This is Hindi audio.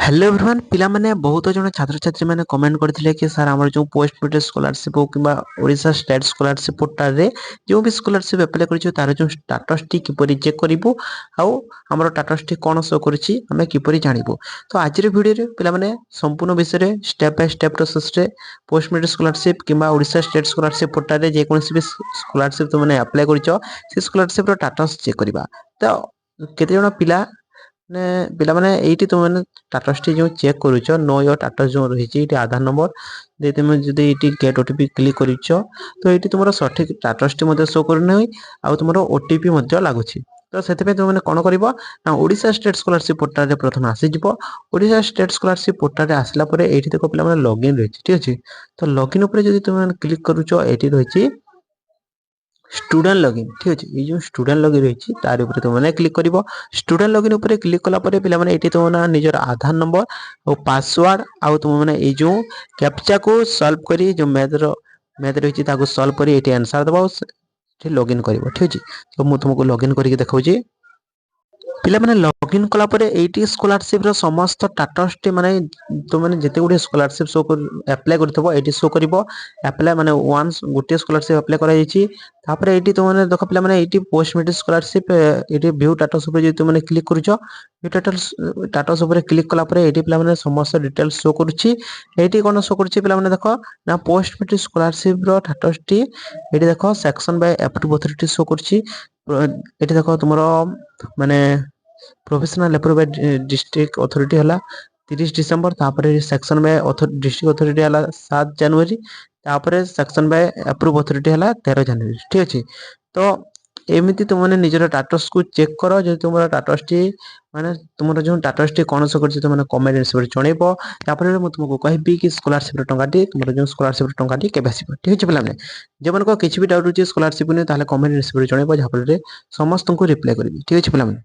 हेलो एवरीवन पिला माने बहुत जन छात्र छात्री माने कमेंट करथिले कि सर हमर जो पोस्ट मैट्रिक स्कॉलरशिप हो किबा ओडिशा स्टेट स्कॉलरशिप पोर्टल रे जो भी स्कॉलरशिप अप्लाई करियो तार जो स्टेटस टी किपरि चेक करिवो आउ हमर स्टेटस टी कोन शो करछि हमें किपरि जानिबो। तो आज रे वीडियो रे पिला माने संपूर्ण विषय रे स्टेप बाय स्टेप प्रोसेस रे पोस्ट मैट्रिक स्कॉलरशिप किबा ओडिशा स्टेट स्कॉलरशिप पोर्टल रे जे कोनसी भी स्कॉलरशिप तो माने अप्लाई करियो से स्कॉलरशिप रो स्टेटस चेक करबा। तो केते जण पिला ने पिला माने एठी तो माने स्टेटस टी जो चेक करूछ नो योर स्टेटस जो रहिछि एठी आधार नंबर दे तुम जदी एठी गेट ओटीपी क्लिक करिछ तो एठी तुमरो सठिक स्टेटस टी मध्ये शो करु नै आ तुमरो ओटीपी मध्ये लागुछि। तो सेते पे तुम माने कोन करिवो ना ओडिशा स्टेट स्कॉलरशिप पोर्टल रे प्रथम आसी जिवो। ओडिशा स्टेट स्कॉलरशिप पोर्टल रे आसला परे एठी देखो पिला माने लॉगिन रहिछि ठीक अछि। तो लॉगिन ऊपर जदी तुम माने क्लिक करूछ एठी रहिछि स्टूडेंट लॉगिन ठीक अछि। ये जो स्टूडेंट लॉगिन रहिछि तार ऊपर तुम माने क्लिक करिवो। स्टूडेंट लॉगिन ऊपर क्लिक कला परे पिला माने एठी तुम ना निजर आधार नंबर और पासवर्ड आ तुम माने ए जो कैप्चा को सॉल्व करी जो मैथ रहिछि ताको सॉल्व करी एठी आंसर दबाओ एठी लॉगिन करिवो ठीक अछि। तो मु तुमको लॉगिन करी के देखाउछि। पिला माने लॉगिन कला परे एटी स्कॉलरशिप रो समस्त स्टेटस टी माने तो माने जते गुडी स्कॉलरशिप शो कर अप्लाई करथबो एटी शो करिवो। अप्लाई माने वन्स गुटे स्कॉलरशिप अप्लाई करा जायछि तापर एटी तो माने देखो पिला माने एटी पोस्ट मैट्रिक स्कॉलरशिप एटी व्यू स्टेटस ऊपर जे तो माने क्लिक करूछ स्टेटस ऊपर क्लिक कला परे एटी पिला माने समस्त डिटेल्स शो करूछि। एटी कोन शो करूछि पिला माने देखो ना पोस्ट मैट्रिक स्कॉलरशिप रो स्टेटस टी एटी देखो section by approve authority show करूछि। एटी देखो तुमरो माने professional approve by district authority हला 30 डिसेंबर तापर सेक्शन बाय डिस्ट्रिक्ट अथॉरिटी हला 7 जनवरी तापर सेक्शन बाय अप्रूव अथॉरिटी हला 13 जनवरी ठीक अछि। तो एमिति तुम माने निजर स्टेटस को चेक करो जे तुमरा स्टेटस टी माने तुमरा जो स्टेटस टी कोन सो करछि तुम माने कमेंट से जणैबो। तापर मु तुमको कहबी कि स्कॉलरशिप टंका टी तुमरा जो स्कॉलरशिप टंका टी केबे आसीबो ठीक अछि। पिला माने जे मन को किछि भी डाउट अछि स्कॉलरशिप ने ताले कमेंट से जणैबो जा फल रे समस्त को रिप्लाई करबी ठीक अछि। पिला माने